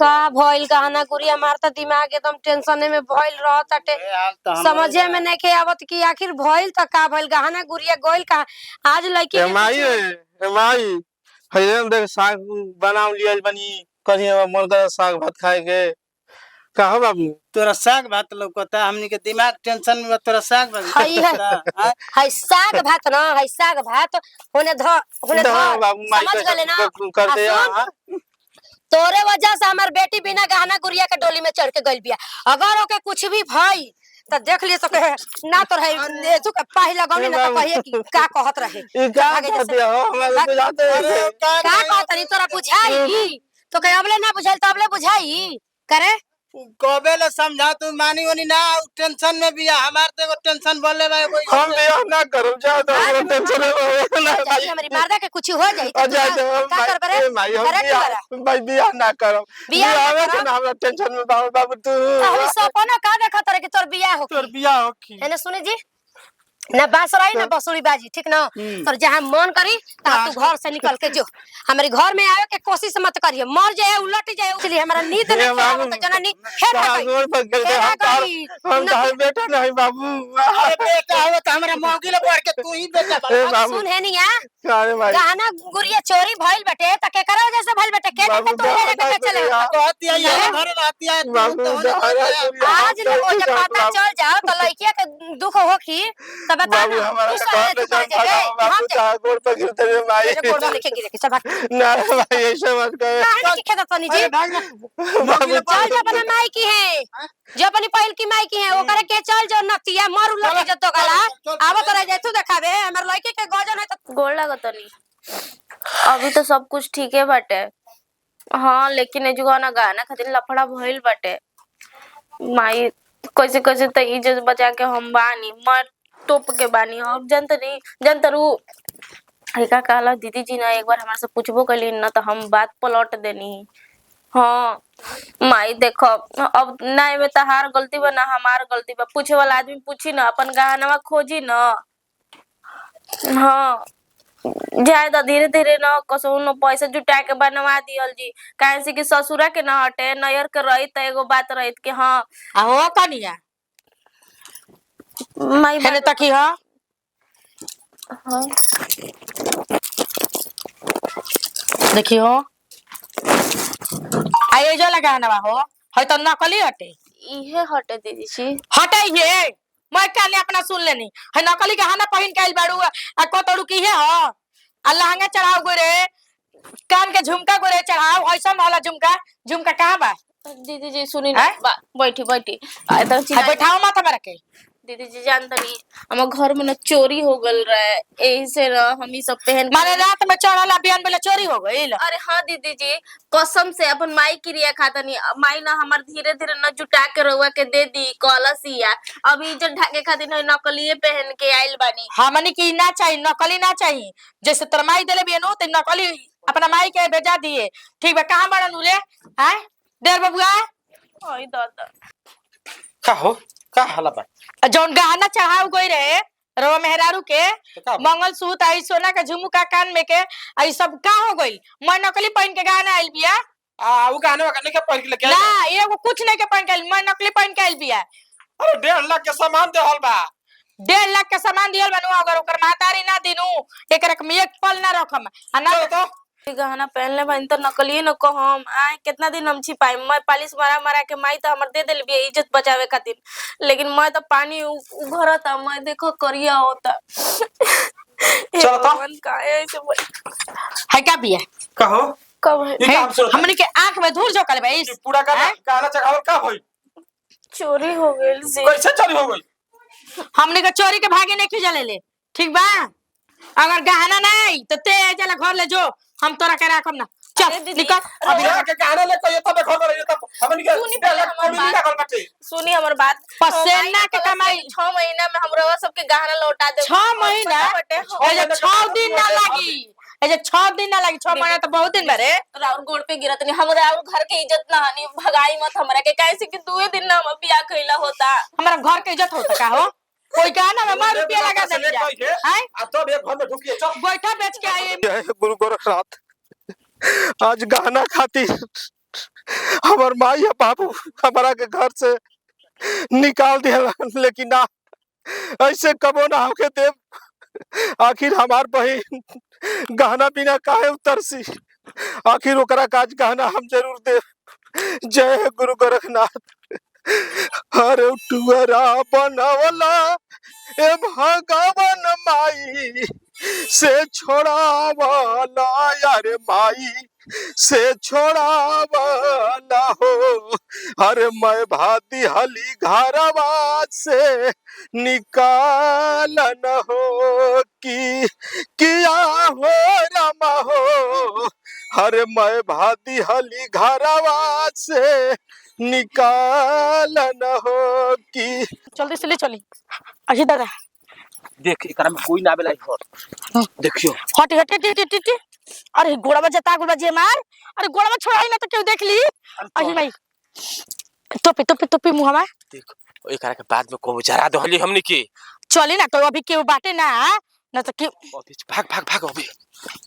का भइल गहना गुड़िया मार त दिमाग एकदम टेंशन में भइल रहताटे। समझे में नहीं के आवत कि आखिर भइल त का भइल गहना गुड़िया गइल का। आज लड़की के माई हइले देख साग बना लिया बनी कहीं मन कर साग भात खाए के कहा बाबू तोरा साग भात लौकता हमनी के दिमाग टेंशन में तोरा साग भात है साग भात ना है साग भात होने बाबू माई समझ गले ना करते तोरे वजह से हमार बेटी बिना गहना गुड़िया के डोली में चढ़ के गइल बिया। अगर ओके कुछ भी भई त देख लिए तो ना तो है तू के पहिला गमी ना तो कहिए कि का कहत रहे ई का कहते हो हमरा तो जाते का कहत नहीं तोरा बुझाई तो के अबले ना बुझाइल त अबले बुझाई करे कबेले समझा तू मानी ओनी ना टेंशन में बिया हमार तो एगो टेंशन बोले रहे कोई हम बियाह ना करो जा तो हमरा टेंशन हो ना भाई हमारी मर्दा के कुछ हो जाई तो का कर बरे माई हम भाई बियाह ना करो बियाह आवे तो ना हमरा टेंशन में बाबू तू हम सपना का देखत रहे कि तोर बियाह हो तोर बियाह हो की एने सुने जी ना बांसुरी ना बंसुरी बाजी ठीक ना और जहां मन करी ता तू घर से निकल के जो हमारे घर में आवे के कोशिश मत करिए मर जाए उलट जाए इसलिए हमारा नींद नहीं आवे तो जननी फेर रोड पर गए हम तार बेटा नहीं बाबू अरे बेटा हो त हमरा मौगी ले बढ़ के तू ही बेटा बाबू सुन है निया अरे भाई गहना गुड़िया चोरी भइल बटे त के करा वजह से भइल बटे के देखे तू ले के चले कहती है ये घर रहती है आज लोग जब पता चल जाओ तो लड़किया के दुख होखी तब बता बाबू हमारा बाबू का गोड़ पर गिरते रे माई गोड़ में लिखे गिरे के सब ना भाई ऐसे मत कर काहे लिखे तो तनी जी चल जो अपना माई की है जो अपनी पहल की माई की है ओकरे के चल जो नतिया मर उलट जतो गला आवा तो रह जाए तू देखावे हमर लड़की के गजन है तो गोड़ लागतनी अभी तो सब कुछ ठीक है बाटे। हाँ लेकिन ए जुगा ना गाना खातिर लफड़ा भइल बाटे। माई कैसे कैसे त इज्जत बचा के हम बानी मर टोप के बानी और जनतरू का कहला दीदी जी ना एक बार हमारे से पूछबो कली ना तो हम बात पलट देनी। हाँ माई देखो अब ना में तहार गलती बा ना हमार गलती बा पूछे वाला आदमी पूछी ना अपन गहनवा खोजी ना। हाँ ज्यादा धीरे धीरे न कसो न पैसा जुटा के बनवा दियल जी काहे से कि ससुरा के न हटे नयर के रही त एगो बात रही कि हाँ हो कनिया माई हेने तकी हो हाँ देखियो आयो जो लगा ना हो है तो नकली हटे इहे हटे दीदी जी हटे ये मैं काले अपना सुन लेनी है नकली गहना पहन के आइल बाड़ू आ को तोड़ू की है हो आ लहंगा चढ़ाओ गोरे कान के झुमका गोरे चढ़ाओ ऐसा वाला झुमका कहां बा दीदी जी सुनी ना बैठी बैठाओ मत हमरा के दीदी जी जानतनी हम घर में न चोरी हो गल रहे यही से न हम ई सब पहन माने रात में चढ़ला बिहान बेला चोरी हो गइल। अरे हाँ दीदी जी कसम से अपन माई क्रिया खातनी माई ना हमार धीरे धीरे न जुटा के रउआ के दे दी कलसिया अभी इज्जत ढाके खातिर नकलिए पहन के आइल बानी। हमनी की ना चाहिए नकली ना चाहिए जैसे तोर माई देले बिनो त नकली अपना माई के भेजा दिए ठीक बा कहां बड़न उले हैं देर बबुआ ओई दादा का हो का हला बा जौन गहना चढ़ाओ गई रहे रवा मेहरारू के मंगल सूत्र आई सोना का झुमका कान में के आई सब का हो गई मैं नकली पहन के गहना आइल बिया उ गाना करने के पहन के लगे ना एगो कुछ नहीं के पहन के मैं नकली पहन के आइल बिया। अरे 1.5 लाख के सामान देहल बा 1.5 लाख के सामान दियल बनू अगर ओकर मातारी ना दिनू एकरा में एक पल ना रखम आ ना तो गहना पहनले बन तो नकली न कहम आए कितना दिन हम छिपाई मैं पालिश मारा के माई तो हमर दे देल बिया इज्जत बचावे खातिर लेकिन मैं तो पानी उघरता मैं देखो करिया होता चलो तो काहे ऐसे है का बिया कहो कब ये काम सुनो हमनी के आंख में धूल जो करे भाई पूरा गाना चढ़ावल का होई चोरी हो गेल से कैसे चोरी हो गई हमनी के चोरी के भागे नहीं खिजा ले ठीक बा अगर गहना नहीं तो ते चला घर ले जो हम तोरा के राखम ना चल निकल अभी के गाना ले कोई तब घर में तब हमनी के सुनी हमर बात पसेना के कमाई 6 महीना में हमरा सबके गहना लौटा दे 6 महीना ए 6 दिन ना लागी ए 6 दिन ना लागी 6 महीना तो बहुत दिन बारे राउर गोड़ पे गिरत नहीं हमरा और घर के इज्जत ना हानि भगाई मत हमरा के कैसे कि 2 दिन ना हम बियाह कइला होता हमारा घर के इज्जत होता का हो कोई गाना में मार रुपया लगा दे हैं अब तो एक घर में ढुकिए चल गोइठा बेच के आए गुरु गोरखनाथ आज गहना खातिर हमार माई या बाबू हमारा के घर से निकाल दिया, लेकिन ना ऐसे कबो ना होके देव। आखिर हमार बहन गहना बिना काहे उतरसी, आखिर ओकरा काज गहना हम जरूर देव। जय गुरु गोरखनाथ। अरे टुअरा बनवला ए भगवान माई से छोड़ावला, यार माई से छोड़ावला हो। अरे मैं भाती हली घरवा से निकालन हो कि किया हो रमा हो। अरे मैं भाती हली घरवा से निकालन हो कि। जल्दी से ले चली। अजी दादा देख एकरा में कोई ना बेला घर देखियो। हट हट हट हट हट। अरे गोड़वा जता गोड़वा जे मार। अरे गोड़वा छोड़ाई ना तो क्यों देख ली। अजी भाई टोपी टोपी टोपी मुहवा देख एकरा के बाद में को जरा दहली हमनी के। चली ना तो अभी केहू बाटे ना ना तो क्यों। भाग भाग भाग अभी।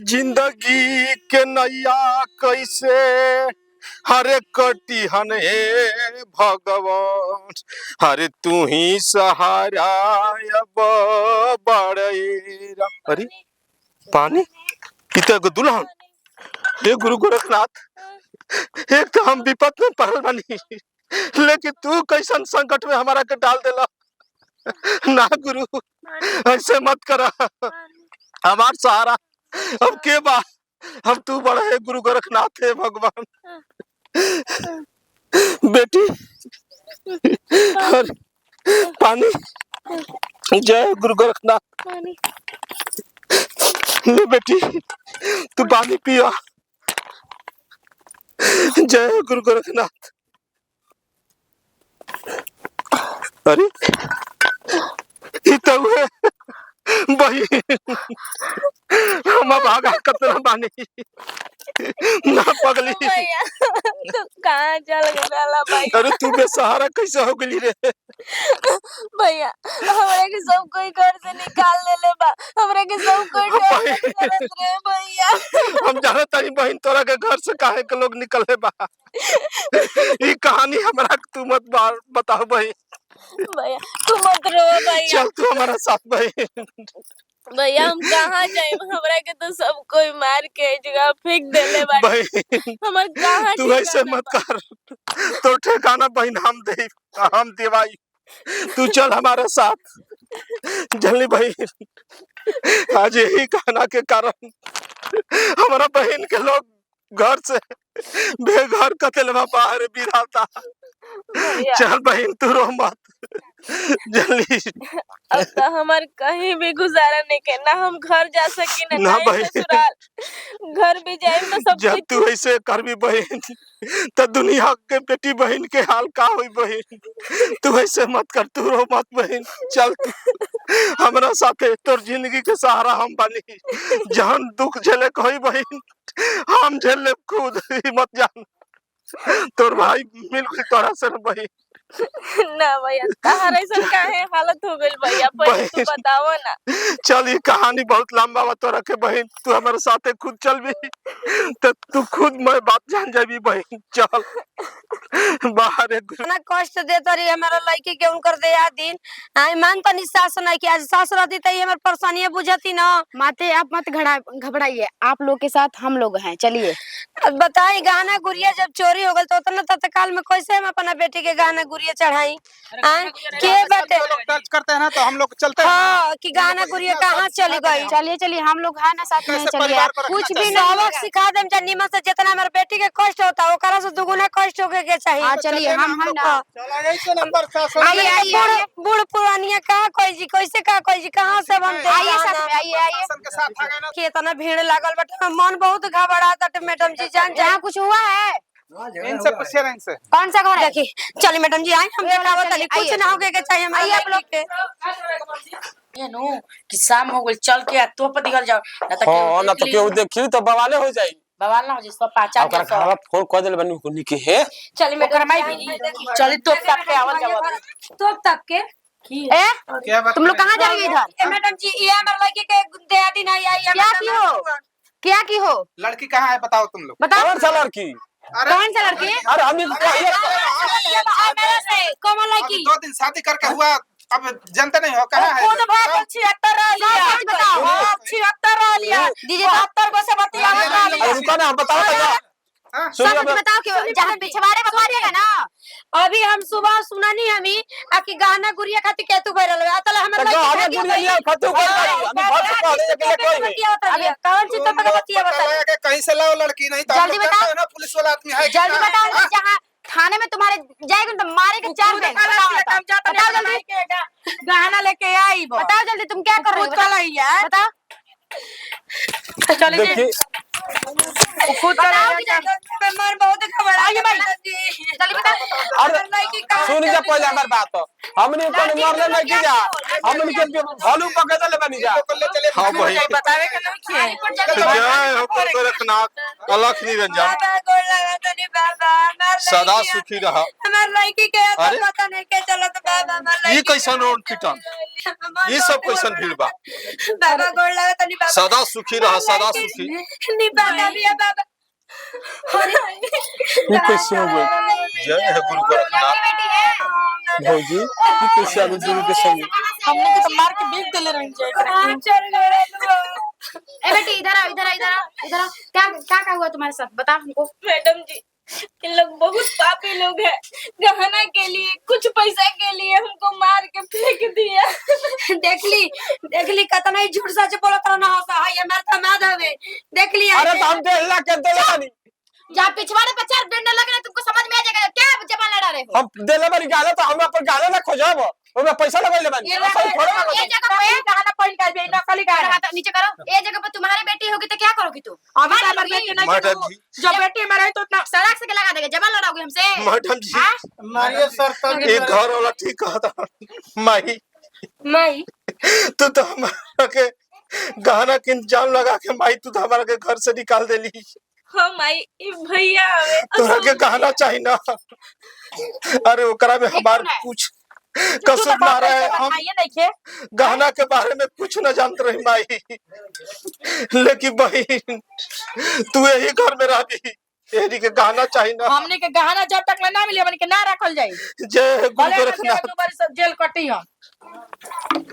जिंदगी के नैया कैसे हरे कटी हने भगवान, हरे तू ही सहारा अब बड़ेरा। अरे पानी इतना दुल्हन। हे गुरु गोरखनाथ, एक तो हम विपत में पड़ल बानी, लेकिन तू कैसन संकट में हमारा के डाल देला। ना गुरु ऐसे मत करा, हमार सहारा अब के बा। हम तू बड़ा है गुरु गोरखनाथ है भगवान। बेटी अरे पानी। जय गुरु गोरखनाथ। ले बेटी तू पानी पिया। जय गुरु गोरखनाथ। अरे ये तो है भाई, हम भागा कतना बानी ना पगली। भैया तू कहाँ चल गया भाई। अरे तू बेसहारा कैसे हो गई रे। भैया हमरा के सब कोई घर से निकाल ले बा, हमरा के सब कोई डर करत रे भैया। हम जाने तारी बहन तोरा के घर से काहे के लोग निकले बा। ये कहानी हमरा तू मत बताओ बहन। भैया तू मत रो भैया। चल तू हमारा साथ बहन। भैया हम कहाँ जाए, हमरा के तो सब कोई मार के जगह फेंक देले बा। बहन हमर कहाँ तू ऐसे मत कर, तो ठिकाना बहन हम देवाई। तू चल हमारे साथ। जल्दी बहन, आज यही कहना के कारण हमारा बहन के लोग घर से बेघर कतलवा बाहर बिराता। चल बहन तू रो मत, जल्दी। अब तो हमार कहीं भी गुजारा नहीं के, ना हम घर जा सकी ना ना नहीं ससुराल। घर भी जाए तो सब जब तू ऐसे करबी बहन तो दुनिया के बेटी बहन के हाल का हुई बहन। तू ऐसे मत कर, तू रो मत बहन। चल तू हमरा साथे, तोर जिंदगी के सहारा हम बनी। जहन दुख झेले कोई बहन हम झेल ले खुद, मत जान। तोर भाई मिल तोरा से बहन। ना भैया कहाँ ऐसा काहे हालत हो गई भैया, पहले तू बताओ ना। चल ये कहानी बहुत लंबा बा तोरा के बहन। तू हमारे साथे खुद चल भी तो तू खुद मैं बात जान जाबी बहन। चल बाहर ना कष्ट देता रही हमारा लड़की के उनकर दया दिन। आई मान तनी सास नहीं कि आज सास रहती तो ये हमारी परेशानी बुझती ना। माते आप मत घबराइए, आप लोग के साथ हम लोग हैं। चलिए अब बताई गहना गुड़िया जब चोरी हो गल तो उतना तत्काल में कैसे हम अपना बेटी के गहना गुड़िया चढ़ाई। के बाटे लोग दर्ज करते हैं ना तो हम लोग चलते हैं। हाँ कि गहना गुड़िया कहाँ चली गई। चलिए चलिए हम लोग हैं ना साथ में। कैसे चलिए परिवार आप को रखना कुछ भी चाहिए। नहीं सबक सिखा देम जा निमन से, जितना हमारे बेटी के कष्ट होता है ओकरा से दुगुना कष्ट होके के चाहिए। हाँ चलिए हम हैं ना। चला ऐसे नंबर शासन आइए आइए बूढ़ पुरानिया कहाँ कोई जी कैसे कहा कोई जी कहाँ से हम आइए साथ में, आइए आइए। शासन के साथ आ गए ना। कि इतना भीड़ लागल बट मन बहुत घबराता टे मैडम जी जान यहाँ कुछ हुआ है? इनसे पूछिए ना इनसे। कौन सा घर है? देखिए चलिए मैडम जी आए हम देखावो तनी कुछ ना होके के चाहिए हमारे आप लोग के। ये नो कि शाम हो गई चल के तो पर दिखल जाओ ना तो हां ना तो केहू देखी तो बवाले हो जाई। बवाल ना हो जिस पर पहचान ओकर घरवा फोन कर देल बनी कोनी के है। चलिए मैडम माई भी चली तो तक के आवल जाओ तो तक के ए क्या बात तुम लोग कहाँ जा रही हो इधर? मैडम जी ये हमारे लड़के के दे दी नहीं आई क्या की हो? क्या की हो? लड़की कहाँ है बताओ तुम लोग। बताओ। कौन सा लड़की? कौन सा लड़की? अरे हमने तो कहिए मेरे से कोमल अभी लड़की 2 दिन शादी करके हुआ, अब जानते नहीं हो कहाँ है? खुद भाग 76 रह लिया, बताओ 76 रह लिया, दीदी 72 को से बतियावत रह अरे लिया। रुका ना, बताओ ना हाँ? सुनिए सब कुछ बताओ कि जहाँ पिछवाड़े बता देगा ना। अभी हम सुबह सुननी हमी कि गाना गुड़िया खातिर केतु भरल है तले हमर तो हमें गुड़िया लिया खतु कोई नहीं, हम घर से पढ़े के कोई नहीं। अभी कौन चीज तो पता बतिया पता बता लगा कि कहीं से लाओ लड़की, नहीं तो हम जल्दी लोग बताओ। जानते हैं ना पुलिस वाला आदमी है। जल्दी बताओ, जहाँ थाने में तुम्हारे जाएगा तो मारे के 4 दिन। बताओ जल्दी, गाना लेके आई वो बताओ जल्दी, तुम क्या कर रही हो? खुद कल आई है बताओ चलिए देखिए खुद बताओ कि मर बहुत घबरा आइए भाई। जल्दी बताओ। अरे सुन जा पहले हमार बात, हमने कोई मरले नहीं की जा, हमने के भालू पकड़ ले बनी जा। ले चले। हां भाई बतावे के नहीं किए जय हो गोरखनाथ अलख निरंजन बाबा गोड़ लगा तनी बाबा हमार सदा सुखी रहा। हमार लड़की के अरे? पता नहीं के चलत बाबा हमार ये कैसन रोड पिटन, ये सब कैसन भीड़ बा? बाबा गोड़ लगा तनी बाबा सदा सुखी रहा, सदा सुखी। नहीं बाबा भी है बाबा ये कैसे हो गई? जय है गुरु गोरखनाथ। भौजी ये कैसे आगे गुरु के संग? हमने के तो मार के बीक देले रही जाए चल गए ए बेटी इधर आओ, इधर आओ, इधर आओ, इधर आओ। क्या हुआ तुम्हारे साथ, बताओ हमको। मैडम जी, ये लोग बहुत पापी लोग हैं। गहना के लिए, कुछ पैसा के लिए हमको मार के फेंक दिया। देख ली कतना ही झूठ सच बोलत रहना होता है हमार तमाद हवे देख ली अरे तो हम देला के देले बनी, जहाँ पिछवाड़े पर 4 डंडा लग रहा है, तुमको समझ में आ जाएगा। क्या जबान लड़ा रहे हो? हम देले बनी गाले तो हम अपन गाले ना खोजब, ओमे पैसा लगाइले बनी। ये असल थोड़ा ना ये जगह पे गाना पॉइंट कर बे नकली इधर गाना हाथ नीचे करो। ये जगह पे तुम्हारी बेटी होगी तो क्या करोगी तुम? अभी तो हमार बेटी नहीं मैडम कि जी। तू- जो बेटी में रही तो उतना सड़क से के लगा देगा, जबान लड़ाओगे हमसे? मैडम जी हाँ? मारिए सर तब एक घर वाला ठीक कहता माई, माई तू तो हमारा के गहना के इंतजाम लगा के माई तू तो हमारा के घर से निकाल देली। हाँ माई, ये भैया हवे तोरा के गहना चाहिए ना, अरे ओकरा में हमार कुछ कसूर ना रहे, हम ये नहीं खे गहना के बारे में कुछ न जानते रही माई, लेकिन बहन तू यही घर में रह भी एरी के गहना चाहिए ना। हमने के गहना जब तक ना मिले हमने के ना रखल जाई जय गुरु भले गोरखनाथ। तू बारी सब जेल कटी हम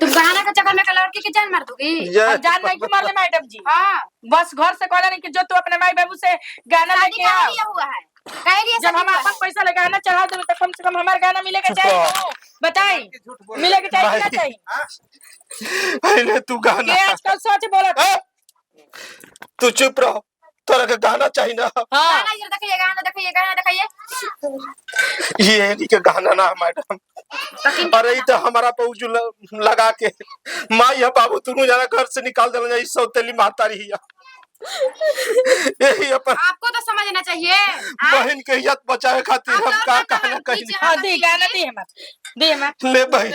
तुम गहना के चक्कर में का लड़की की जान मार दोगी? जय हम जान नहीं कि मारले मैडम जी हाँ, बस घर से कहला नहीं कि जो तू अपने माई बाबू से गाना शादी लेके का आ लिया हुआ है। कह रही है जब हम अपन पैसा लगा गाना चढ़ा देबे तो कम से कम हमार गाना मिलेगा चाहिए ना। बताई मिलेगा चाहिए ना चाहिए पहले तू के गहना आजकल सच बोलत ए, तू चुप रहो, तोरा के गहना चाहिए ना। हां गाना इधर देखिए, गाना देखिए, गाना देखिए। ये एरी के गहना ना मैडम, अरे ई तो हमारा पौजू लगा के माई है बाबू तू जाना घर से निकाल देना जाई सौतेली मातारी हिया। यही अपन आपको तो समझना चाहिए। हाँ? बहन के इज्जत बचाए खातिर आप हम लोग का का कहना कहीं नीचे हां दी गाना दी हमार ले बहन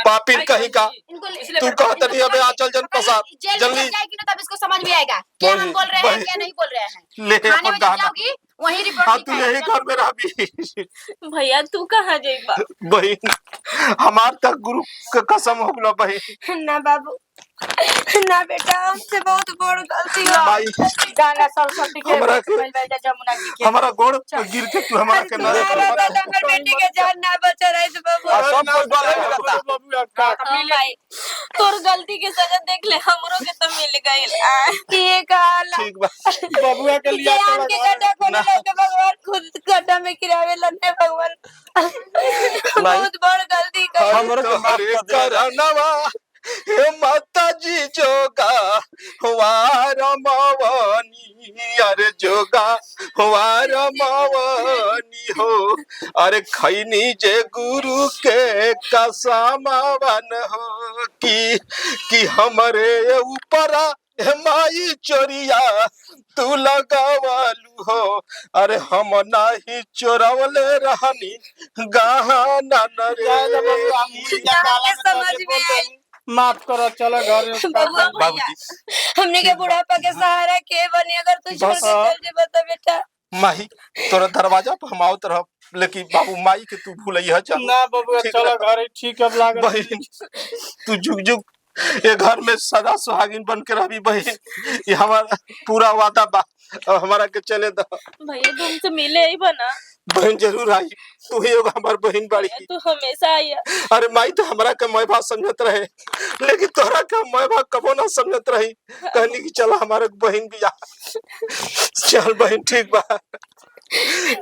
पापिन कहीं का इनको तू कहता नहीं अबे आचल जन प्रसाद जेल में जल्दी जाएगी ना तब इसको समझ में आएगा क्या हम बोल रहे हैं, क्या नहीं बोल रहे हैं। ले थाने अपन में जब गहना। जाओगी वही हाँ रिपोर्ट तू यही घर में रह भी भैया तू कहाँ जाइबा? बहन हमार तक गुरु के कसम हो गलो बहन। ना बाबू ना बेटा हमसे बहुत बड़ गलती हो माई गाना सरस्वती के हमरा के- बैल बैल जमुना जी के हमारा गोड़ पे गिर के तू हमारा के नरे हमर बेटी के जान ना बचा रही तो बाबू सब कोई गलत करता। हाँ भाई, तोर गलती के सजा देख ले, हमरो के तो मिल गइल। ये गाला ठीक बा बबुआ के लिया ज्ञान के गड्ढा खोले लोग भगवान खुद गड्ढा में गिरावे लन्ने भगवान बहुत बड़ गलती कर हमरो तुम्हारे करनवा हे माता जी जोगा वार मवनी, अरे जोगा वार मवनी हो, अरे खैनी जे गुरु के कसमवन हो कि हमरे ऊपर हे माई चोरिया तू लगावलू हो, अरे हम नाही चोरवले रहनी गहना न रे। समझ में आई माफ करो, चलो घर में। बबुआ बाबूजी हमने के बुढ़ापा के सहारा के बने अगर तू छोड़ के बस। चल जे बता बेटा माही तोरा दरवाजा पर हम आवत रह, लेकिन बाबू माई के तू भूलैया जा ना बबुआ ठीक चलो बा। घर, ठीक अब लागल। बहन तू जुग जुग ये घर में सदा सुहागिन बन के रही बहन, ये हमारा पूरा वादा बा। अब हमारा के चले दो भैया तुमसे मिले ही बना, बहन, जरूर आई। तू ही होगा हमार बहन बाड़ी। तू हमेशा आया। अरे माई तो हमारा का मैं बात समझत रहे, लेकिन तोहरा का मैं बात कबो ना समझत रही। कहनी कि चलो हमारे बहन भी आ। चल बहन ठीक बा।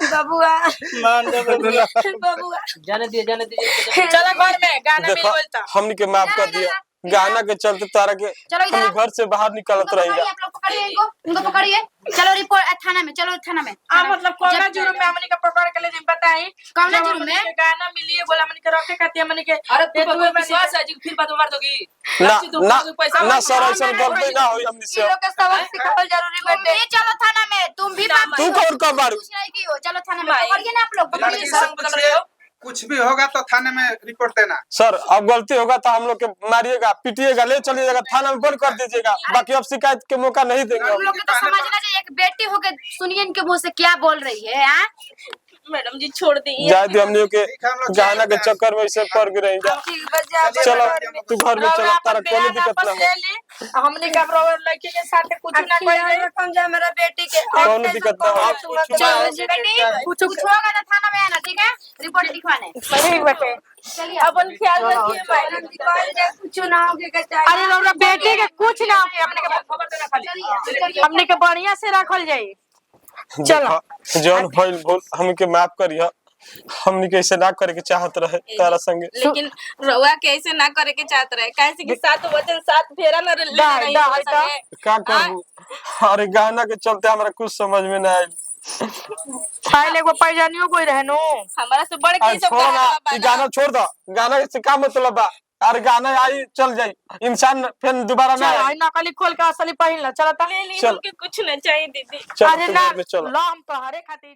बबुआ मान दे बबुआ। बबुआ जाने दीजिए चला घर में गाना मिल देखो बोलता। हमनी के माफ कर दिया, गाना के चलते तारा के चलो इधर हम घर से बाहर निकलत इनको रही पकड़िए, आप लोग पकड़िए इनको पकड़िए। चलो रिपोर्ट थाना में, चलो थाना में। आ मतलब कोना जुर्म में हमनी के पकड़ के ले जिम बताई कौना जब जुर्म हमनी में? के गाना मिलिए बोला हमनी के रखे खाती हमनी के अरे ये तू दुए में विश्वास है जी फिर बात मार दोगी ना ना ना सर ऐसा गलती ना होई हमनी से। लोग के सबक सिखावल जरूरी तुम बाटे। भी चलो थाना में, तुम भी बाप तू कौन का मारू? कुछ नहीं की हो, चलो थाना में। पकड़िए ना आप लोग, लड़की पकड़िए। से पूछिए, कुछ भी होगा तो थाने में रिपोर्ट देना। सर अब गलती होगा तो हम लोग के मारिएगा, पीटिएगा, ले चलिएगा थाना में, बंद कर दीजिएगा। बाकी अब शिकायत के मौका नहीं देंगे तुम हम। लोग को तो समझना चाहिए, एक बेटी होके सुनिए इनके मुंह से क्या बोल रही है। हाँ मैडम जी छोड़ दी। जाए दी हमनी के ठीक है, हम लोग गाना के जाएंगे। चक्कर में इसे पड़ गए जा। चलो तू घर में चलो, तारा कोई दिक्कत ना हो। हमनी के ब्रोवर लड़की के साथ कुछ ना कोई रकम जा मेरा बेटी के कौन दिक्कत ना हो। बेटी कुछ होगा तो थाना में आना, ठीक है? रिपोर्ट लिखवाने। ठीक बाटे। चलिए अपन ख्याल रखिए मैडम। कुछ ना होके के चाहिए। अरे रौरा बेटी के कुछ ना होके हमनी के खबर देना खाली हमनी के बढ़िया से रखल जाई। चलो। देखो, जौन भइल भूल हमके माफ करिया। हमनी के ऐसे ना करे के चाहत रहे तारा संगे। लेकिन रउआ के ऐसे ना करे के चाहत रहे, कैसे कि सात वचन सात फेरा न ले रही हो संगे। का करूं? अरे गाना के चलते हमरा कुछ समझ में ना आई। पहले एगो पैजानियो कोई रहनो हमारा से बढ़ के अरे ई सब छोड़ ना, कहा ई गाना छोड़ दो। गाना से का मतलब बा? अरे गाना आई चल जाई, इंसान फिर दोबारा ना चल आए। आई नकली खोल के असली पहिन ला। चल ता ले ली, चल। हमके कुछ न चाहिए दीदी। चलो अरे तू ना घर में चलो। लो हम तोहरे खातिर